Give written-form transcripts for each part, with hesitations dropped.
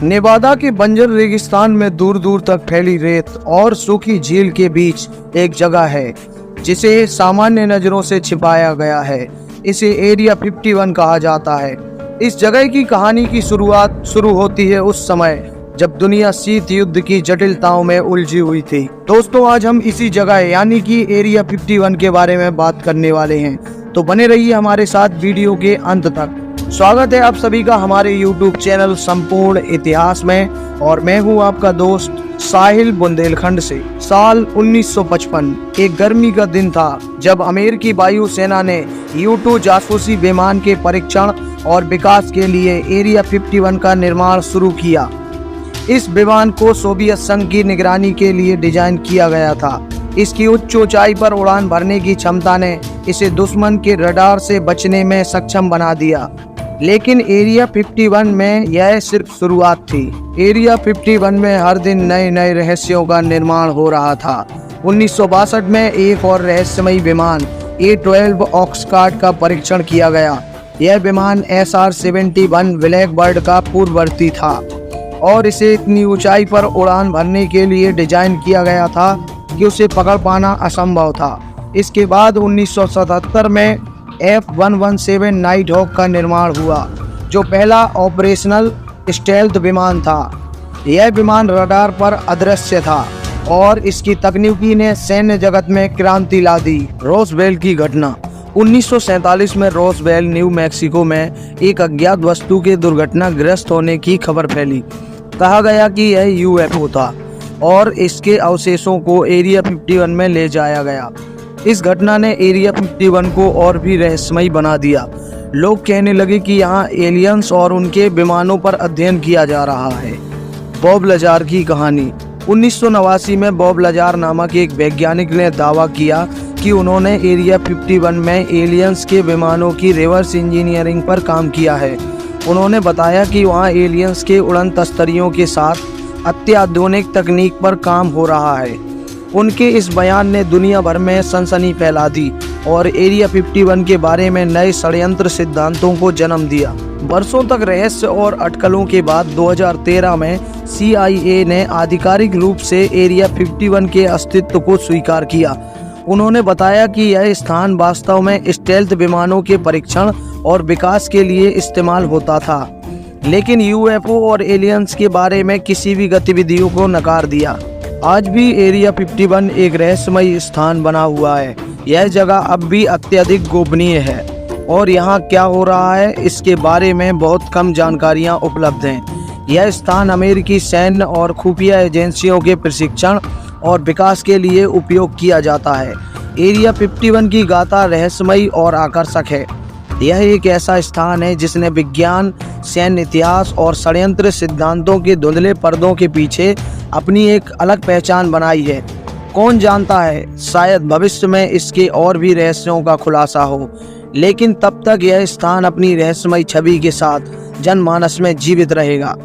नेवादा के बंजर रेगिस्तान में दूर दूर तक फैली रेत और सूखी झील के बीच एक जगह है जिसे सामान्य नजरों से छिपाया गया है। इसे एरिया 51 कहा जाता है। इस जगह की कहानी की शुरुआत शुरू होती है उस समय जब दुनिया शीत युद्ध की जटिलताओं में उलझी हुई थी। दोस्तों, आज हम इसी जगह यानी कि एरिया 51 के बारे में बात करने वाले हैं, तो बने रहिए हमारे साथ वीडियो के अंत तक। स्वागत है आप सभी का हमारे YouTube चैनल संपूर्ण इतिहास में, और मैं हूं आपका दोस्त साहिल बुंदेलखंड से। साल 1955 एक गर्मी का दिन था जब अमेरिकी वायुसेना ने U-2 जासूसी विमान के परीक्षण और विकास के लिए एरिया 51 का निर्माण शुरू किया। इस विमान को सोवियत संघ की निगरानी के लिए डिजाइन किया गया था। इसकी उच्च ऊंचाई पर उड़ान भरने की क्षमता ने इसे दुश्मन के रडार से बचने में सक्षम बना दिया। लेकिन एरिया 51 में यह सिर्फ शुरुआत थी। एरिया 51 में हर दिन नए नए रहस्यों का निर्माण हो रहा था। 1962 में एक और रहस्यमयी विमान A-12 ऑक्सकार्ड का परीक्षण किया गया। यह विमान SR-71 ब्लैक बर्ड का पूर्ववर्ती था और इसे इतनी ऊंचाई पर उड़ान भरने के लिए डिजाइन किया गया था कि उसे पकड़ पाना असंभव था। इसके बाद 1977 में F-117 नाइट हॉक का निर्माण हुआ, जो पहला ऑपरेशनल स्टेल्थ विमान था। यह विमान रडार पर अदृश्य था और इसकी तकनीकी ने सैन्य जगत में क्रांति ला दी। रोसवेल की घटना 1947 में रोसवेल, न्यू मैक्सिको में एक अज्ञात वस्तु के दुर्घटनाग्रस्त होने की खबर फैली। कहा गया कि यह UFO था और इसके अवशेषों को एरिया 51 में ले जाया गया। इस घटना ने एरिया 51 को और भी रहस्यमयी बना दिया। लोग कहने लगे कि यहाँ एलियंस और उनके विमानों पर अध्ययन किया जा रहा है। बॉब लजार की कहानी 1989 में बॉब लजार नामक एक वैज्ञानिक ने दावा किया कि उन्होंने एरिया 51 में एलियंस के विमानों की रिवर्स इंजीनियरिंग पर काम किया है। उन्होंने बताया कि वहाँ एलियंस के उड़न तस्तरियों के साथ अत्याधुनिक तकनीक पर काम हो रहा है। उनके इस बयान ने दुनिया भर में सनसनी फैला दी और एरिया 51 के बारे में नए षड्यंत्र सिद्धांतों को जन्म दिया। वर्षों तक रहस्य और अटकलों के बाद 2013 में CIA ने आधिकारिक रूप से एरिया 51 के अस्तित्व को स्वीकार किया। उन्होंने बताया कि यह स्थान वास्तव में स्टेल्थ विमानों के परीक्षण और विकास के लिए इस्तेमाल होता था, लेकिन UFO और एलियंस के बारे में किसी भी गतिविधियों को नकार दिया। आज भी एरिया 51 एक रहस्यमयी स्थान बना हुआ है। यह जगह अब भी अत्यधिक गोपनीय है और यहाँ क्या हो रहा है इसके बारे में बहुत कम जानकारियाँ उपलब्ध हैं। यह स्थान अमेरिकी सैन्य और खुफिया एजेंसियों के प्रशिक्षण और विकास के लिए उपयोग किया जाता है। एरिया 51 की गाथा रहस्यमयी और आकर्षक है। यह एक ऐसा स्थान है जिसने विज्ञान, सैन्य इतिहास और षड्यंत्र सिद्धांतों के धुंधले पर्दों के पीछे अपनी एक अलग पहचान बनाई है। कौन जानता है, शायद भविष्य में इसके और भी रहस्यों का खुलासा हो, लेकिन तब तक यह स्थान अपनी रहस्यमयी छवि के साथ जनमानस में जीवित रहेगा।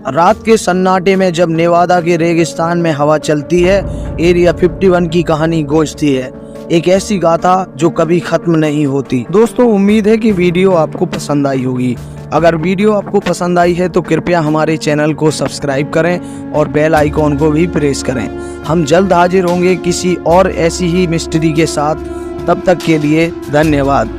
रात के सन्नाटे में जब नेवादा के रेगिस्तान में हवा चलती है, एरिया 51 की कहानी गूंजती है, एक ऐसी गाथा जो कभी खत्म नहीं होती। दोस्तों, उम्मीद है कि वीडियो आपको पसंद आई होगी। अगर वीडियो आपको पसंद आई है तो कृपया हमारे चैनल को सब्सक्राइब करें और बेल आइकॉन को भी प्रेस करें। हम जल्द हाजिर होंगे किसी और ऐसी ही मिस्ट्री के साथ। तब तक के लिए धन्यवाद।